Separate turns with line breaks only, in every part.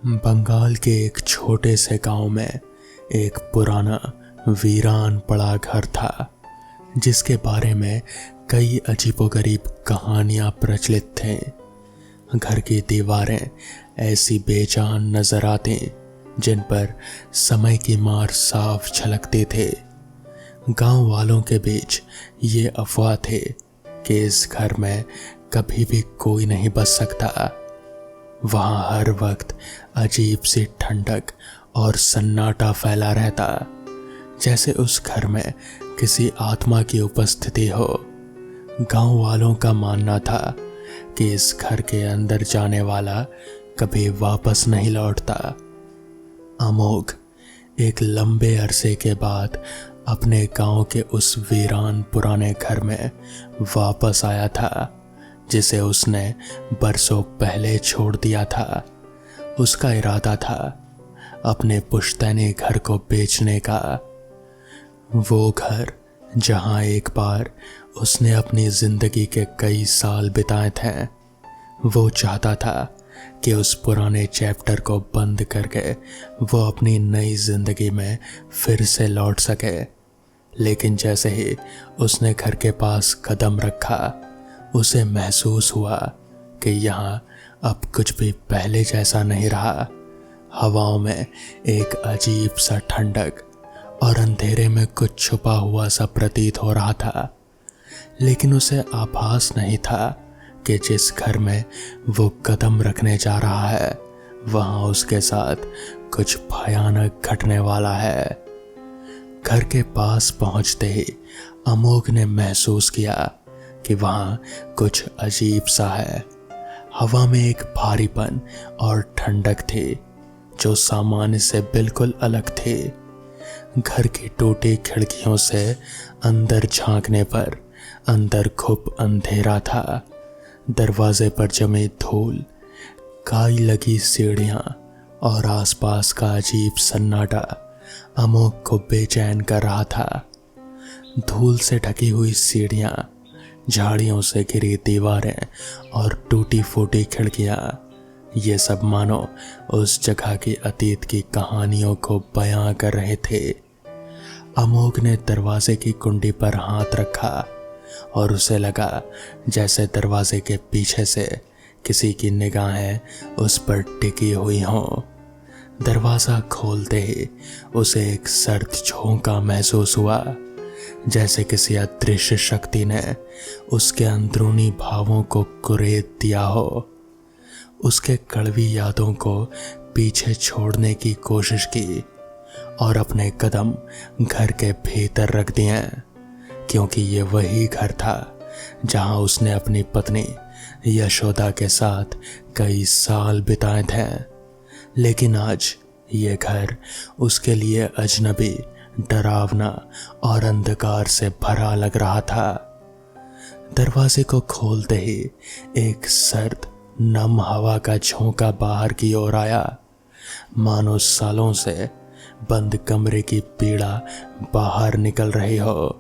बंगाल के एक छोटे से गांव में एक पुराना वीरान पड़ा घर था जिसके बारे में कई अजीबोगरीब कहानियां प्रचलित थे। घर की दीवारें ऐसी बेजान नजर आती जिन पर समय की मार साफ झलकती थे। गांव वालों के बीच ये अफवाह थे कि इस घर में कभी भी कोई नहीं बस सकता। वहां हर वक्त अजीब सी ठंडक और सन्नाटा फैला रहता, जैसे उस घर में किसी आत्मा की उपस्थिति हो। गांव वालों का मानना था कि इस घर के अंदर जाने वाला कभी वापस नहीं लौटता। अमोघ एक लंबे अरसे के बाद अपने गांव के उस वीरान पुराने घर में वापस आया था जिसे उसने बरसों पहले छोड़ दिया था। उसका इरादा था अपने पुश्तैनी घर को बेचने का। वो घर जहां एक बार उसने अपनी जिंदगी के कई साल बिताए थे। वो चाहता था कि उस पुराने चैप्टर को बंद करके वो अपनी नई जिंदगी में फिर से लौट सके। लेकिन जैसे ही उसने घर के पास कदम रखा, उसे महसूस हुआ कि यहाँ अब कुछ भी पहले जैसा नहीं रहा। हवाओं में एक अजीब सा ठंडक और अंधेरे में कुछ छुपा हुआ सा प्रतीत हो रहा था। लेकिन उसे आभास नहीं था कि जिस घर में वो कदम रखने जा रहा है वहाँ उसके साथ कुछ भयानक घटने वाला है। घर के पास पहुंचते ही अमोघ ने महसूस किया कि वहां कुछ अजीब सा है। हवा में एक भारीपन और ठंडक थी जो सामान्य से बिल्कुल अलग थी। घर की टूटी खिड़कियों से अंदर झांकने पर अंदर खूब अंधेरा था। दरवाजे पर जमी धूल, काई लगी सीढ़ियां और आसपास का अजीब सन्नाटा अमोघ को बेचैन कर रहा था। धूल से ढकी हुई सीढ़ियां, झाड़ियों से घिरी दीवारें और टूटी फूटी खिड़कियां, ये सब मानो उस जगह की अतीत की कहानियों को बयां कर रहे थे। अमोघ ने दरवाजे की कुंडी पर हाथ रखा और उसे लगा जैसे दरवाजे के पीछे से किसी की निगाहें उस पर टिकी हुई हों। दरवाजा खोलते ही उसे एक सर्द झोंका महसूस हुआ, जैसे किसी अदृश्य शक्ति ने उसके अंदरूनी भावों को कुरेद दिया हो। उसके कड़वी यादों को पीछे छोड़ने की कोशिश की और अपने कदम घर के भीतर रख दिए, क्योंकि ये वही घर था जहां उसने अपनी पत्नी यशोदा के साथ कई साल बिताए थे। लेकिन आज ये घर उसके लिए अजनबी, डरावना और अंधकार से भरा लग रहा था। दरवाजे को खोलते ही एक सर्द नम हवा का झोंका बाहर की ओर आया, मानो सालों से बंद कमरे की पीड़ा बाहर निकल रही हो।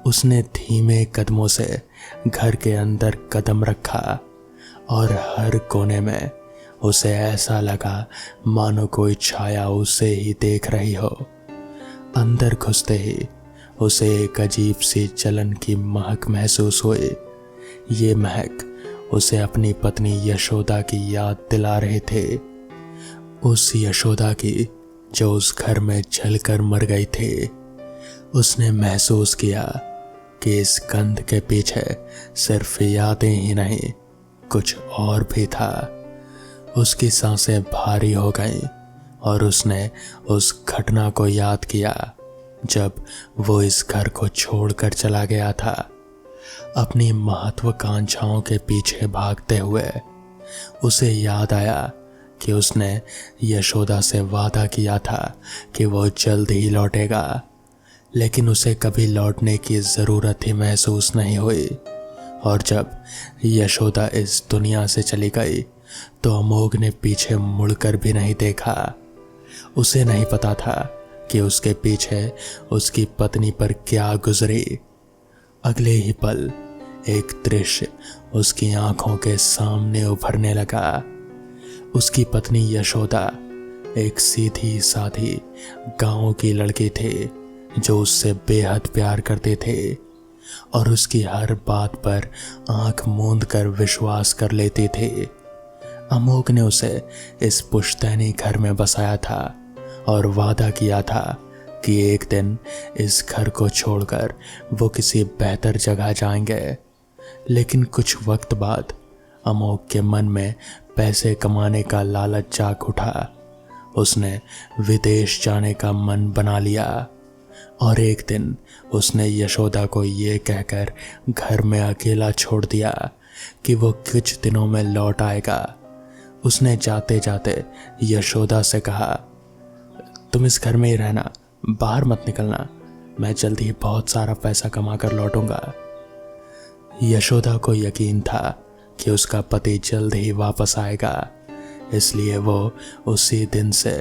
उसने धीमे कदमों से घर के अंदर कदम रखा और हर कोने में उसे ऐसा लगा मानो कोई छाया उसे ही देख रही हो। अंदर घुसते ही उसे एक अजीब सी जलन की महक महसूस हुई। ये महक उसे अपनी पत्नी यशोदा की याद दिला रहे थे, उस यशोदा की जो उस घर में जलकर मर गई थी। उसने महसूस किया कि इस गंध के पीछे सिर्फ यादें ही नहीं, कुछ और भी था। उसकी सांसें भारी हो गईं और उसने उस घटना को याद किया जब वो इस घर को छोड़कर चला गया था, अपनी महत्वाकांक्षाओं के पीछे भागते हुए। उसे याद आया कि उसने यशोदा से वादा किया था कि वो जल्द ही लौटेगा, लेकिन उसे कभी लौटने की ज़रूरत ही महसूस नहीं हुई। और जब यशोदा इस दुनिया से चली गई तो अमोघ ने पीछे मुड़कर भी नहीं देखा। उसे नहीं पता था कि उसके पीछे उसकी पत्नी पर क्या गुजरी। अगले ही पल एक दृश्य उसकी आंखों के सामने उभरने लगा। उसकी पत्नी यशोदा एक सीधी साधी गांव की लड़की थे जो उससे बेहद प्यार करते थे और उसकी हर बात पर आंख मूंद कर विश्वास कर लेते थे। अमोघ ने उसे इस पुश्तैनी घर में बसाया था और वादा किया था कि एक दिन इस घर को छोड़कर वो किसी बेहतर जगह जाएंगे। लेकिन कुछ वक्त बाद अमोघ के मन में पैसे कमाने का लालच जाग उठा। उसने विदेश जाने का मन बना लिया और एक दिन उसने यशोदा को ये कहकर घर में अकेला छोड़ दिया कि वो कुछ दिनों में लौट आएगा। उसने जाते जाते यशोदा से कहा, तुम इस घर में ही रहना, बाहर मत निकलना, मैं जल्द ही बहुत सारा पैसा कमा कर लौटूंगा। यशोदा को यकीन था कि उसका पति जल्द ही वापस आएगा, इसलिए वो उसी दिन से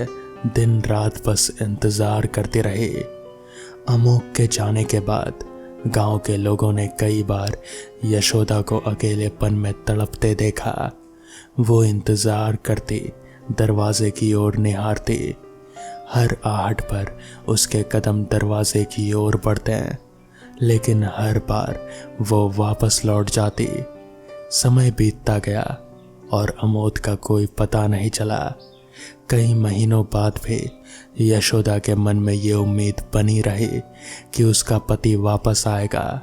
दिन रात बस इंतजार करती रही। अमोघ के जाने के बाद गांव के लोगों ने कई बार यशोदा को अकेलेपन में तड़पते देखा। वो इंतजार करती, दरवाजे की ओर निहारती। हर आहट पर उसके कदम दरवाजे की ओर बढ़ते हैं, लेकिन हर बार वो वापस लौट जाती। समय बीतता गया और अमोघ का कोई पता नहीं चला। कई महीनों बाद भी यशोदा के मन में ये उम्मीद बनी रही कि उसका पति वापस आएगा।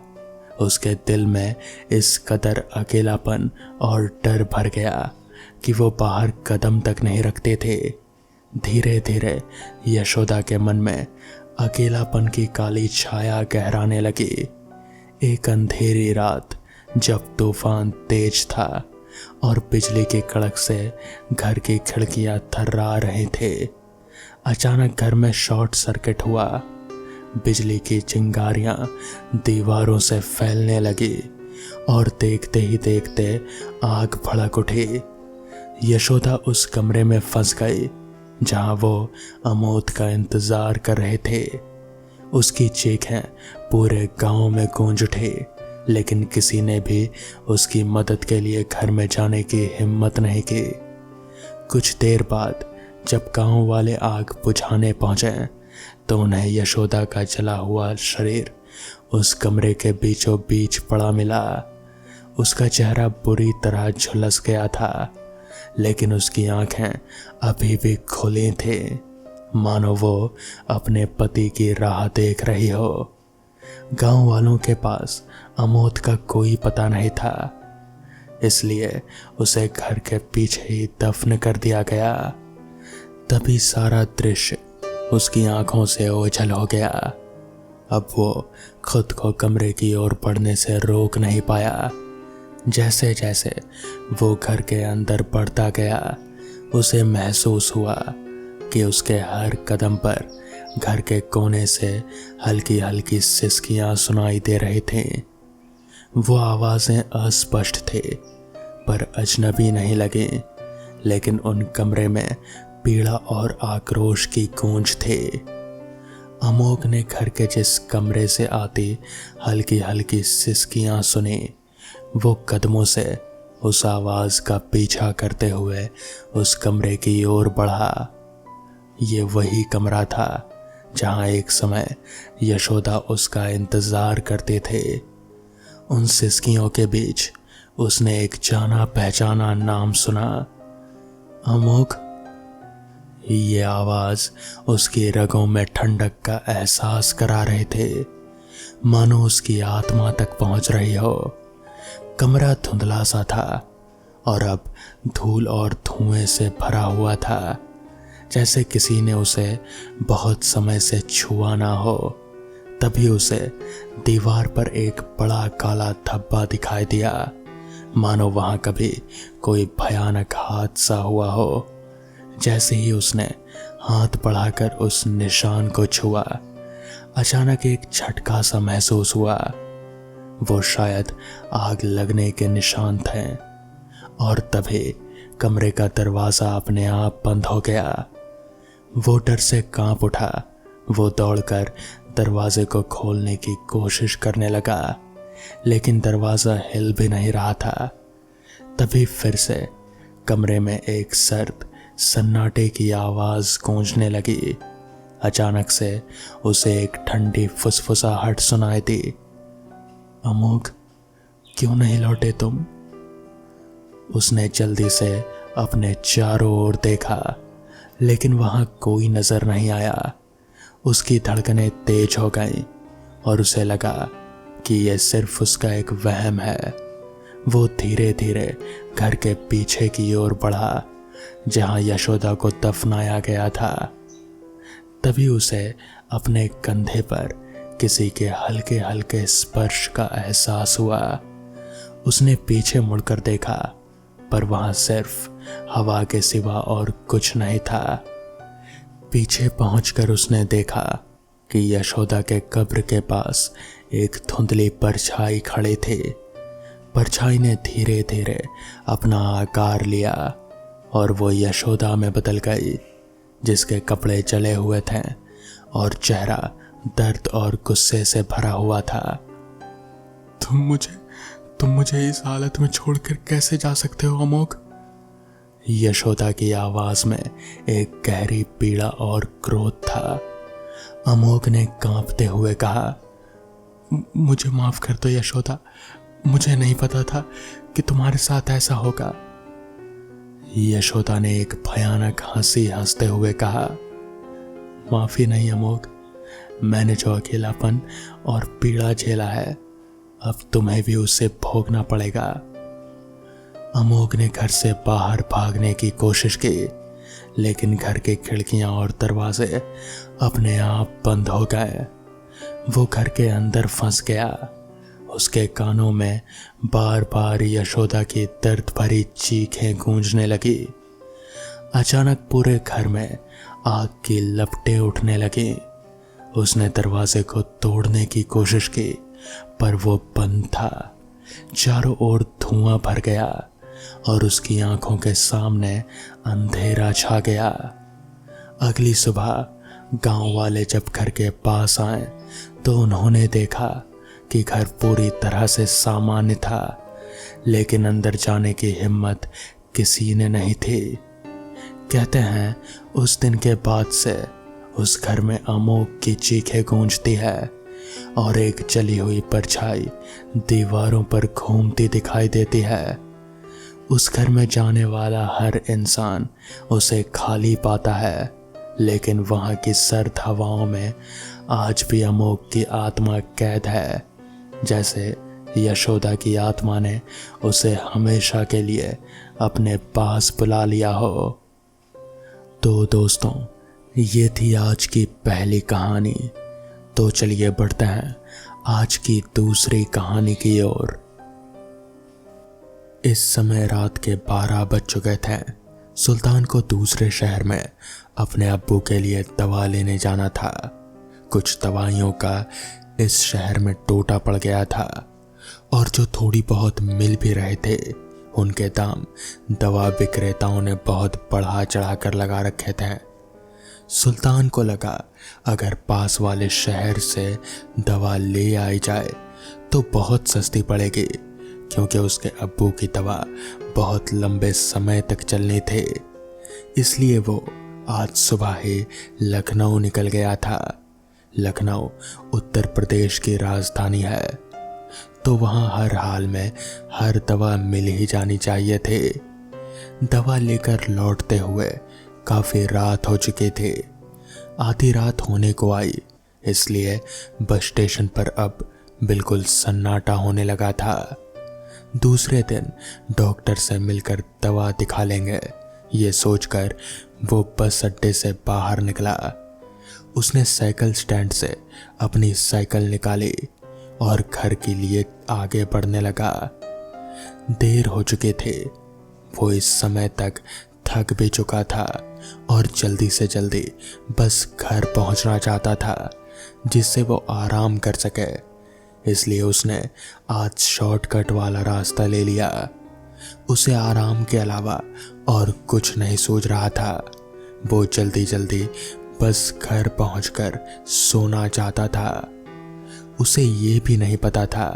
उसके दिल में इस कदर अकेलापन और डर भर गया कि वो बाहर कदम तक नहीं रखते थे। धीरे धीरे यशोदा के मन में अकेलापन की काली छाया गहराने लगी। एक अंधेरी रात जब तूफान तेज था और बिजली के कड़क से घर की खिड़कियां थर्रा रहे थे, अचानक घर में शॉर्ट सर्किट हुआ। बिजली की चिंगारियां दीवारों से फैलने लगी और देखते ही देखते आग भड़क उठी। यशोदा उस कमरे में फंस गई जहां वो अमोघ का इंतजार कर रहे थे। उसकी चीखें पूरे गांव में गूंज उठी, लेकिन किसी ने भी उसकी मदद के लिए घर में जाने की हिम्मत नहीं की। कुछ देर बाद जब गांव वाले आग बुझाने पहुंचे तो उन्हें यशोदा का जला हुआ शरीर उस कमरे के बीचों बीच पड़ा मिला। उसका चेहरा बुरी तरह झुलस गया था, लेकिन उसकी आंखें अभी भी खुली थी, मानो वो अपने पति की राह देख रही हो। गांव वालों के पास अमोघ का कोई पता नहीं था, इसलिए उसे घर के पीछे ही दफन कर दिया गया। तभी सारा दृश्य उसकी आंखों से ओझल हो गया। अब वो खुद को कमरे की ओर बढ़ने से रोक नहीं पाया। जैसे जैसे वो घर के अंदर बढ़ता गया, उसे महसूस हुआ कि उसके हर कदम पर घर के कोने से हल्की हल्की सिसकियां सुनाई दे रहे थे। वो आवाजें अस्पष्ट थे पर अजनबी नहीं लगी, लेकिन उन कमरे में पीड़ा और आक्रोश की गूंज थे। अमोघ ने घर के जिस कमरे से आती हल्की हल्की सिसकियां सुनी, वो कदमों से उस आवाज का पीछा करते हुए उस कमरे की ओर बढ़ा। ये वही कमरा था जहां एक समय यशोदा उसका इंतजार करते थे। उन सिसकियों के बीच उसने एक जाना पहचाना नाम सुना, अमोघ। ये आवाज उसकी रगों में ठंडक का एहसास करा रहे थे, मानो उसकी आत्मा तक पहुंच रही हो। कमरा धुंधला सा था और अब धूल और धुएं से भरा हुआ था, जैसे किसी ने उसे बहुत समय से छुआ ना हो। तभी उसे दीवार पर एक बड़ा काला धब्बा दिखाई दिया, मानो वहां कभी कोई भयानक हादसा हुआ हो। जैसे ही उसने हाथ बढ़ाकर उस निशान को छुआ, अचानक एक झटका सा महसूस हुआ। वो शायद आग लगने के निशान थे और तभी कमरे का दरवाजा अपने आप बंद हो गया। वो डर से कांप उठा। वो दौड़कर दरवाजे को खोलने की कोशिश करने लगा, लेकिन दरवाजा हिल भी नहीं रहा था। तभी फिर से कमरे में एक सर्द सन्नाटे की आवाज गूंजने लगी। अचानक से उसे एक ठंडी फुसफुसाहट सुनाई दी। अमोघ, क्यों नहीं लौटे तुम? उसने जल्दी से अपने चारों ओर देखा, लेकिन वहां कोई नजर नहीं आया। उसकी धड़कनें तेज हो गईं और उसे लगा कि यह सिर्फ उसका एक वहम है। वो धीरे धीरे घर के पीछे की ओर बढ़ा, जहां यशोदा को दफनाया गया था। तभी उसे अपने कंधे पर किसी के हल्के हल्के स्पर्श का एहसास हुआ। उसने पीछे मुड़कर देखा, पर वहां सिर्फ हवा के सिवा और कुछ नहीं था। पीछे पहुंचकर उसने देखा कि यशोदा के कब्र के पास एक धुंधली परछाई खड़ी थी। परछाई ने धीरे धीरे अपना आकार लिया और वो यशोदा में बदल गई, जिसके कपड़े जले हुए थे और चेहरा दर्द और गुस्से से भरा हुआ था। तुम मुझे इस हालत में छोड़कर कैसे जा सकते हो अमोघ? यशोदा की आवाज में एक गहरी पीड़ा और क्रोध था। अमोघ ने कांपते हुए कहा, मुझे माफ कर दो यशोदा, मुझे नहीं पता था कि तुम्हारे साथ ऐसा होगा। यशोदा ने एक भयानक हंसी हंसते हुए कहा, माफी नहीं अमोघ, मैंने जो अकेलापन और पीड़ा झेला है, अब तुम्हें भी उसे भोगना पड़ेगा। अमोघ ने घर से बाहर भागने की कोशिश की, लेकिन घर की खिड़कियां और दरवाजे अपने आप बंद हो गए। वो घर के अंदर फंस गया। उसके कानों में बार बार यशोदा की दर्द भरी चीखें गूंजने लगी। अचानक पूरे घर में आग की लपटें उठने लगी। उसने दरवाजे को तोड़ने की कोशिश की, पर वो बंद था। चारों ओर धुआं भर गया और उसकी आंखों के सामने अंधेरा छा गया। अगली सुबह गांव वाले जब घर के पास आए तो उन्होंने देखा कि घर पूरी तरह से सामान्य था, लेकिन अंदर जाने की हिम्मत किसी ने नहीं थी। कहते हैं उस दिन के बाद से उस घर में अमोघ की चीखें गूंजती है और एक जली हुई परछाई दीवारों पर घूमती दिखाई देती है। उस घर में जाने वाला हर इंसान उसे खाली पाता है, लेकिन वहां की सर्द हवाओं में आज भी अमोघ की आत्मा कैद है, जैसे यशोदा की आत्मा ने उसे हमेशा के लिए अपने पास बुला लिया हो। तो दोस्तों, ये थी आज की पहली कहानी। तो चलिए बढ़ते हैं आज की दूसरी कहानी की ओर। इस समय रात के 12 बज चुके थे। सुल्तान को दूसरे शहर में अपने अब्बू के लिए दवा लेने जाना था। कुछ दवाइयों का इस शहर में टोटा पड़ गया था और जो थोड़ी बहुत मिल भी रहे थे, उनके दाम दवा विक्रेताओं ने बहुत बढ़ा चढ़ा कर लगा रखे थे। सुल्तान को लगा अगर पास वाले शहर से दवा ले आई जाए तो बहुत सस्ती पड़ेगी, क्योंकि उसके अब्बू की दवा बहुत लंबे समय तक चलनी थी। इसलिए वो आज सुबह ही लखनऊ निकल गया था। लखनऊ उत्तर प्रदेश की राजधानी है, तो वहां हर हाल में हर दवा मिल ही जानी चाहिए थी। दवा लेकर लौटते हुए काफी रात हो चुकी थी। आधी रात होने को आई, इसलिए बस स्टेशन पर अब बिल्कुल सन्नाटा होने लगा था। दूसरे दिन डॉक्टर से मिलकर दवा दिखा लेंगे, ये सोचकर वो बस अड्डे से बाहर निकला। उसने साइकिल स्टैंड से अपनी साइकिल निकाली और घर के लिए आगे बढ़ने लगा। देर हो चुकी थी। वो इस समय तक थक भी चुका था और जल्दी से जल्दी बस घर पहुंचना चाहता था, जिससे वो आराम कर सके। इसलिए उसने आज शॉर्टकट वाला रास्ता ले लिया। उसे आराम के अलावा और कुछ नहीं सूझ रहा था। वो जल्दी जल्दी बस घर पहुंचकर सोना चाहता था। उसे ये भी नहीं पता था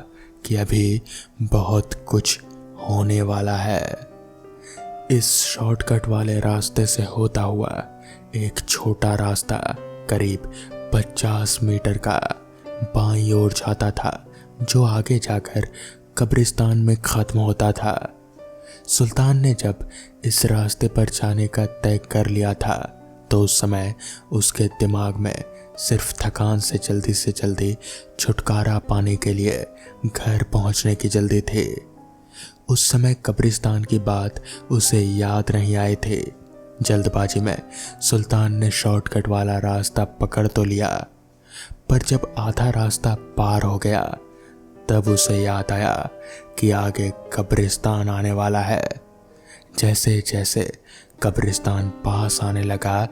कि अभी बहुत कुछ होने वाला है। इस शॉर्टकट वाले रास्ते से होता हुआ एक छोटा रास्ता करीब 50 मीटर का बाईं ओर जाता था, जो आगे जाकर कब्रिस्तान में खत्म होता था। सुल्तान ने जब इस रास्ते पर जाने का तय कर लिया था तो उस समय उसके दिमाग में सिर्फ थकान से जल्दी छुटकारा पाने के लिए घर पहुंचने की जल्दी थी। उस समय कब्रिस्तान की बात उसे याद नहीं आए थे। जल्दबाजी में सुल्तान ने शॉर्टकट वाला रास्ता पकड़ तो लिया, पर जब आधा रास्ता पार हो गया तब उसे याद आया कि आगे कब्रिस्तान आने वाला है। जैसे जैसे कब्रिस्तान पास आने लगा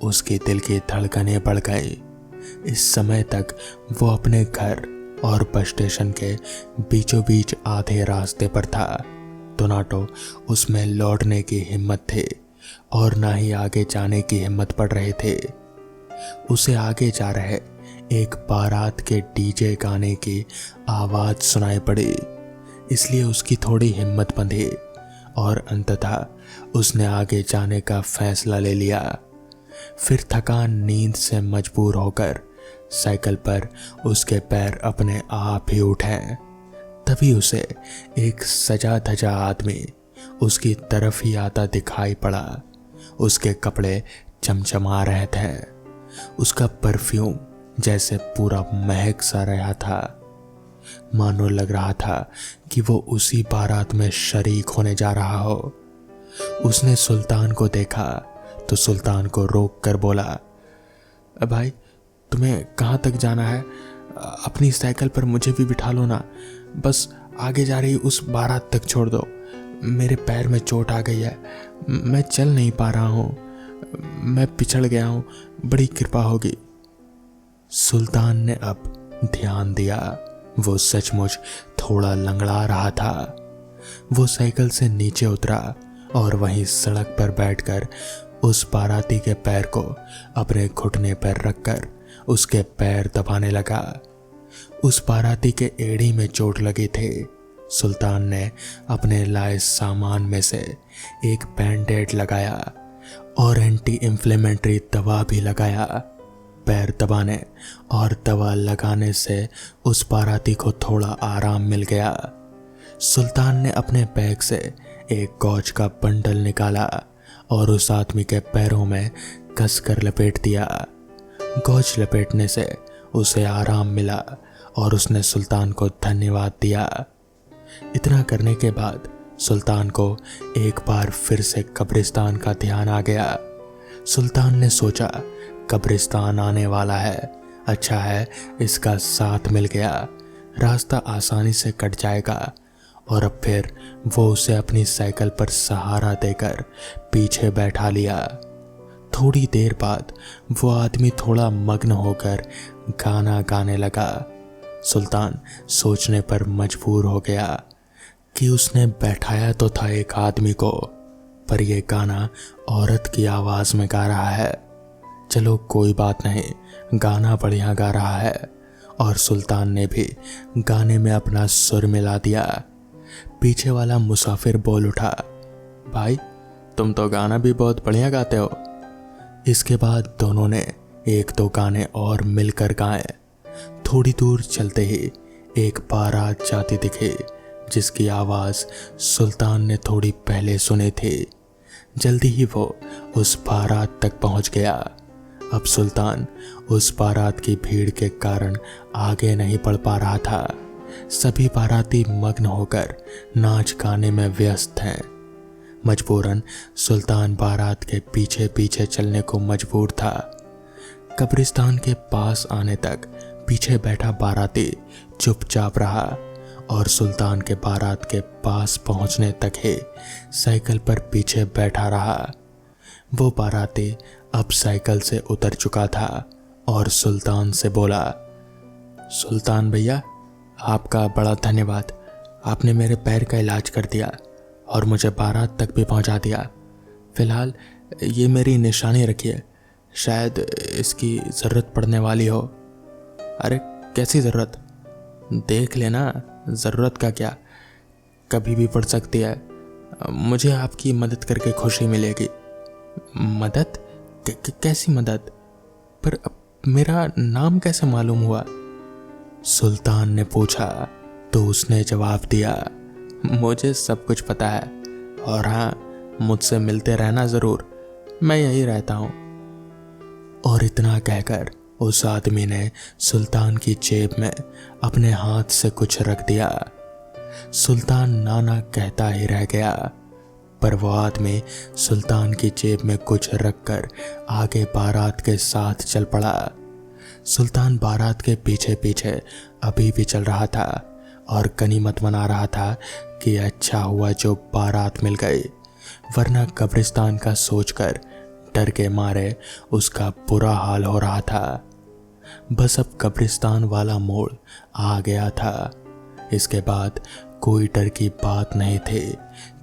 उसके दिल की धड़कनें बढ़ गई। इस समय तक वो अपने घर और बस स्टेशन के बीचों बीच आधे रास्ते पर था, तो ना तो उसमें लौटने की हिम्मत थी और ना ही आगे जाने की हिम्मत पड़ रहे थे। उसे आगे जा रहे एक बारात के डीजे गाने की आवाज सुनाई पड़ी, इसलिए उसकी थोड़ी हिम्मत बंधी और अंततः उसने आगे जाने का फैसला ले लिया। फिर थकान नींद से मजबूर होकर साइकिल पर उसके पैर अपने आप ही उठे। तभी उसे एक सजा धजा आदमी उसकी तरफ ही आता दिखाई पड़ा। उसके कपड़े चमचमा रहे थे, उसका परफ्यूम जैसे पूरा महक सा रहा था, मानो लग रहा था कि वो उसी बारात में शरीक होने जा रहा हो। उसने सुल्तान को देखा तो सुल्तान को रोक कर बोला, भाई तुम्हें कहाँ तक जाना है? अपनी साइकिल पर मुझे भी बिठा लो ना, बस आगे जा रही उस बारात तक छोड़ दो। मेरे पैर में चोट आ गई है, मैं चल नहीं पा रहा हूँ, मैं पिछड़ गया हूँ, बड़ी कृपा होगी। सुल्तान ने अब ध्यान दिया, वो सचमुच थोड़ा लंगड़ा रहा था। वो साइकिल से नीचे उतरा और वहीं सड़क पर बैठकर उस बाराती के पैर को अपने घुटने पर रखकर उसके पैर दबाने लगा। उस बाराती के एड़ी में चोट लगी थी। सुल्तान ने अपने लाए सामान में से एक बैंडेड लगाया और एंटी इंफ्लेमेटरी दवा भी लगाया। पैर दबाने और दवा लगाने से उस बाराती को थोड़ा आराम मिल गया। सुल्तान ने अपने बैग से एक गौज का बंडल निकाला और उस आदमी के पैरों में कसकर लपेट दिया। गौज लपेटने से उसे आराम मिला और उसने सुल्तान को धन्यवाद दिया। इतना करने के बाद सुल्तान को एक बार फिर से कब्रिस्तान का ध्यान आ गया। सुल्तान ने सोचा, कब्रिस्तान आने वाला है, अच्छा है इसका साथ मिल गया, रास्ता आसानी से कट जाएगा। और अब फिर वो उसे अपनी साइकिल पर सहारा देकर पीछे बैठा लिया। थोड़ी देर बाद वो आदमी थोड़ा मग्न होकर गाना गाने लगा। सुल्तान सोचने पर मजबूर हो गया कि उसने बैठाया तो था एक आदमी को, पर यह गाना औरत की आवाज में गा रहा है। चलो कोई बात नहीं, गाना बढ़िया गा रहा है। और सुल्तान ने भी गाने में अपना सुर मिला दिया। पीछे वाला मुसाफिर बोल उठा, भाई तुम तो गाना भी बहुत बढ़िया गाते हो। इसके बाद दोनों ने एक दो गाने और मिलकर गाए। थोड़ी दूर चलते ही एक बारात जाती दिखी, जिसकी आवाज सुल्तान ने थोड़ी पहले सुनी थी। जल्दी ही वो उस बारात तक पहुंच गया। अब सुल्तान उस बारात की भीड़ के कारण आगे नहीं बढ़ पा रहा था। सभी बाराती मग्न होकर नाच गाने में व्यस्त हैं। मजबूरन सुल्तान बारात के पीछे पीछे चलने को मजबूर था। कब्रिस्तान के पास आने तक पीछे बैठा बाराती चुपचाप रहा और सुल्तान के बारात के पास पहुंचने तक ही साइकिल पर पीछे बैठा रहा। वो बाराती अब साइकिल से उतर चुका था और सुल्तान से बोला, सुल्तान भैया आपका बड़ा धन्यवाद, आपने मेरे पैर का इलाज कर दिया और मुझे बारात तक भी पहुंचा दिया। फिलहाल ये मेरी निशानी रखिए, शायद इसकी ज़रूरत पड़ने वाली हो। अरे कैसी ज़रूरत? देख लेना, ज़रूरत का क्या, कभी भी पड़ सकती है। मुझे आपकी मदद करके खुशी मिलेगी। मदद? कैसी मदद? पर मेरा नाम कैसे मालूम हुआ? सुल्तान ने पूछा तो उसने जवाब दिया, मुझे सब कुछ पता है, और हाँ, मुझसे मिलते रहना जरूर, मैं यही रहता हूँ। और इतना कहकर उस आदमी ने सुल्तान की जेब में अपने हाथ से कुछ रख दिया। सुल्तान नाना कहता ही रह गया, पर वो आदमी सुल्तान की जेब में कुछ रखकर आगे बारात के साथ चल पड़ा। सुल्तान बारात के पीछे पीछे अभी भी चल रहा था और गनीमत मना रहा था कि अच्छा हुआ जो बारात मिल गई, वरना कब्रिस्तान का सोचकर डर के मारे उसका बुरा हाल हो रहा था। बस अब कब्रिस्तान वाला मोड़ आ गया था। इसके बाद कोई डर की बात नहीं थी।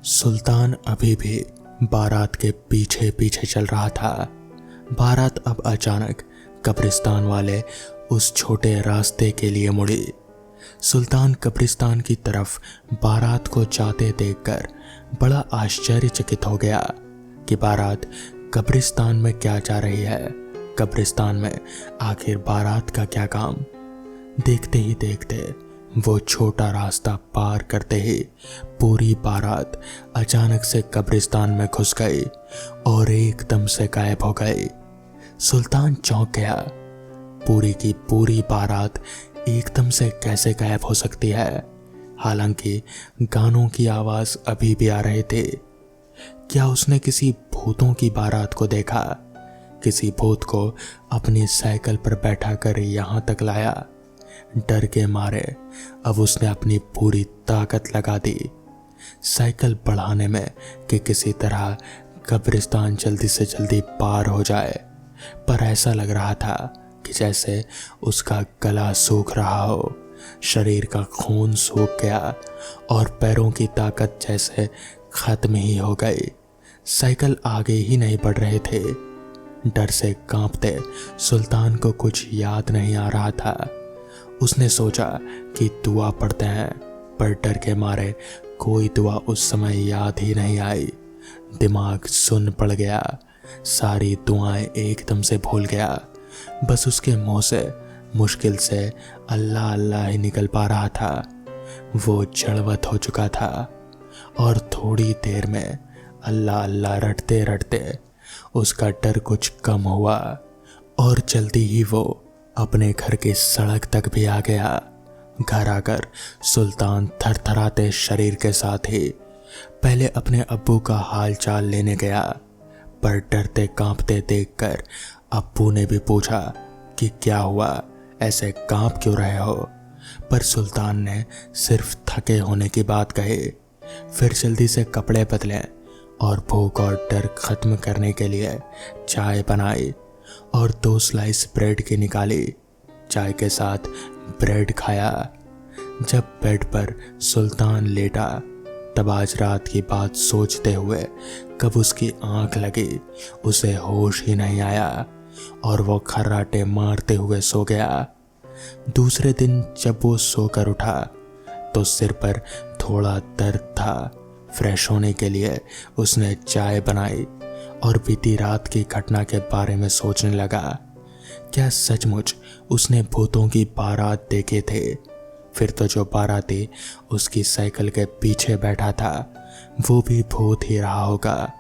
सुल्तान अभी भी बारात के पीछे पीछे चल रहा था। बारात अब अचानक कब्रिस्तान वाले उस छोटे रास्ते के लिए मुड़ी। सुल्तान कब्रिस्तान की तरफ बारात को जाते देखकर बड़ा आश्चर्यचकित हो गया कि बारात कब्रिस्तान में क्या जा रही है। कब्रिस्तान में आखिर बारात का क्या काम? देखते ही देखते वो छोटा रास्ता पार करते ही पूरी बारात अचानक से कब्रिस्तान में घुस गई और एकदम से गायब हो गई। सुल्तान चौंक गया। पूरी की पूरी बारात एकदम से कैसे गायब हो सकती है? हालांकि गानों की आवाज अभी भी आ रहे थे। क्या उसने किसी भूतों की बारात को देखा? किसी भूत को अपनी साइकिल पर बैठा कर यहां तक लाया? डर के मारे अब उसने अपनी पूरी ताकत लगा दी साइकिल बढ़ाने में कि किसी तरह कब्रिस्तान जल्दी से जल्दी पार हो जाए। पर ऐसा लग रहा था कि जैसे उसका गला सूख रहा हो, शरीर का खून सूख गया और पैरों की ताकत जैसे खत्म ही हो गई। साइकिल आगे ही नहीं बढ़ रहे थे। डर से कांपते सुल्तान को कुछ याद नहीं आ रहा था। उसने सोचा कि दुआ पढ़ते हैं, पर डर के मारे कोई दुआ उस समय याद ही नहीं आई। दिमाग सुन्न पड़ गया। सारी दुआएं एकदम से भूल गया। बस उसके मुंह से मुश्किल से अल्लाह अल्लाह ही निकल पा रहा था। वो जड़वत हो चुका था और थोड़ी देर में अल्लाह अल्लाह रटते रटते उसका डर कुछ कम हुआ और जल्दी ही वो अपने घर की सड़क तक भी आ गया। घर आकर सुल्तान थरथराते शरीर के साथ ही पहले अपने अब्बू का हाल चाल लेने गया, पर डरते कांपते देखकर अब्बू ने भी पूछा कि क्या हुआ, ऐसे कांप क्यों रहे हो? पर सुल्तान ने सिर्फ थके होने की बात कही। फिर जल्दी से कपड़े बदले और भूख और डर खत्म करने के लिए चाय बनाई और 2 स्लाइस ब्रेड की निकाली। चाय के साथ ब्रेड खाया। जब बेड पर सुल्तान लेटा तब आज रात की बात सोचते हुए कब उसकी आंख लगी उसे होश ही नहीं आया और वो खर्राटे मारते हुए सो गया। दूसरे दिन जब वो सोकर उठा तो सिर पर थोड़ा दर्द था। फ्रेश होने के लिए उसने चाय बनाई और बीती रात की घटना के बारे में सोचने लगा। क्या सचमुच उसने भूतों की बारात देखे थे? फिर तो जो बाराती उसकी साइकिल के पीछे बैठा था वो भी भूत ही रहा होगा।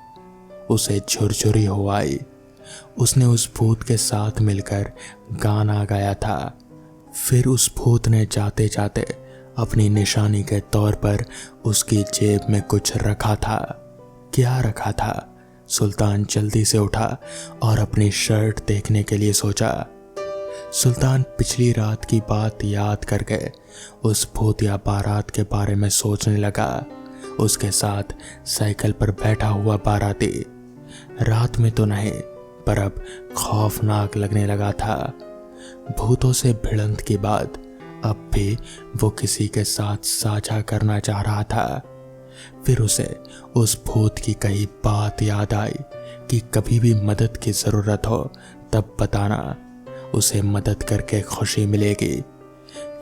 उसे झुरझुरी हो आई। उसने उस भूत के साथ मिलकर गाना गाया था। फिर उस भूत ने जाते जाते अपनी निशानी के तौर पर उसकी जेब में कुछ रखा था। क्या रखा था? सुल्तान जल्दी से उठा और अपनी शर्ट देखने के लिए सोचा। सुल्तान पिछली रात की बात याद करके उस भूतिया बारात के बारे में सोचने लगा। उसके साथ साइकिल पर बैठा हुआ बाराती रात में तो नहीं पर अब खौफनाक लगने लगा था। भूतों से भिड़ंत के बाद अब भी वो किसी के साथ साझा करना चाह रहा था। फिर उसे उस भूत की कही बात याद आई कि कभी भी मदद की जरूरत हो तब बताना, उसे मदद करके खुशी मिलेगी।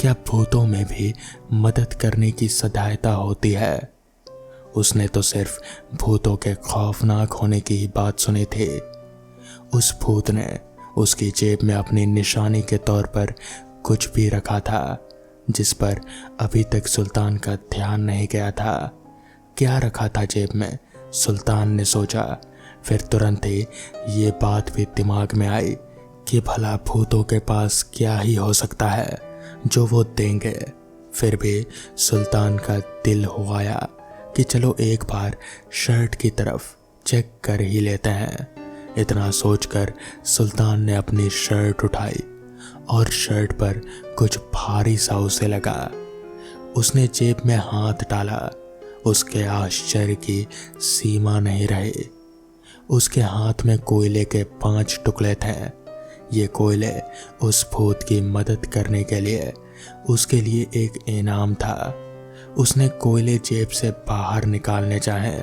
क्या भूतों में भी मदद करने की सदायता होती है? उसने तो सिर्फ भूतों के खौफनाक होने की ही बात सुनी थी। उस भूत ने उसकी जेब में अपनी निशानी के तौर पर कुछ भी रखा था, जिस पर अभी तक सुल्तान का ध्यान नहीं गया था। क्या रखा था जेब में, सुल्तान ने सोचा। फिर तुरंत ही ये बात भी दिमाग में आई कि भला भूतों के पास क्या ही हो सकता है जो वो देंगे। फिर भी सुल्तान का दिल हो आया कि चलो एक बार शर्ट की तरफ चेक कर ही लेते हैं। इतना सोचकर सुल्तान ने अपनी शर्ट उठाई और शर्ट पर कुछ भारी सा उसे लगा। उसने जेब में हाथ डाला। उसके आश्चर्य की सीमा नहीं रही। उसके हाथ में कोयले के 5 टुकड़े थे। ये कोयले उस भूत की मदद करने के लिए उसके लिए एक इनाम था। उसने कोयले जेब से बाहर निकालने चाहे,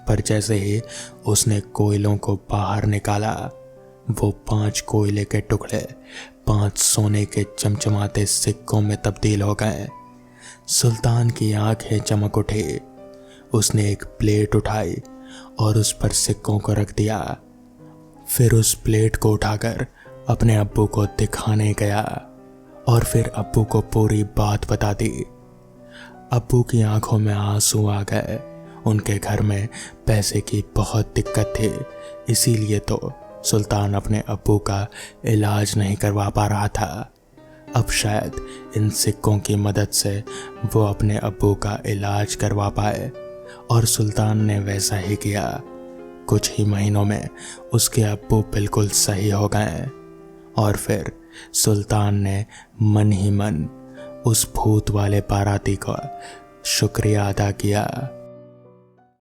पर जैसे ही उसने कोयलों को बाहर निकाला, वो 5 कोयले के टुकड़े 5 सोने के चमचमाते सिक्कों में तब्दील हो गए। सुल्तान की आंखें चमक उठी। उसने एक प्लेट उठाई और उस पर सिक्कों को रख दिया। फिर उस प्लेट को उठाकर अपने अब्बू को दिखाने गया और फिर अब्बू को पूरी बात बता दी। अब्बू की आंखों में आंसू आ गए। उनके घर में पैसे की बहुत दिक्कत थी, इसीलिए तो सुल्तान अपने अब्बू का इलाज नहीं करवा पा रहा था। अब शायद इन सिक्कों की मदद से वो अपने अब्बू का इलाज करवा पाए, और सुल्तान ने वैसा ही किया। कुछ ही महीनों में उसके अब्बू बिल्कुल सही हो गए और फिर सुल्तान ने मन ही मन उस भूत वाले बाराती का शुक्रिया अदा किया।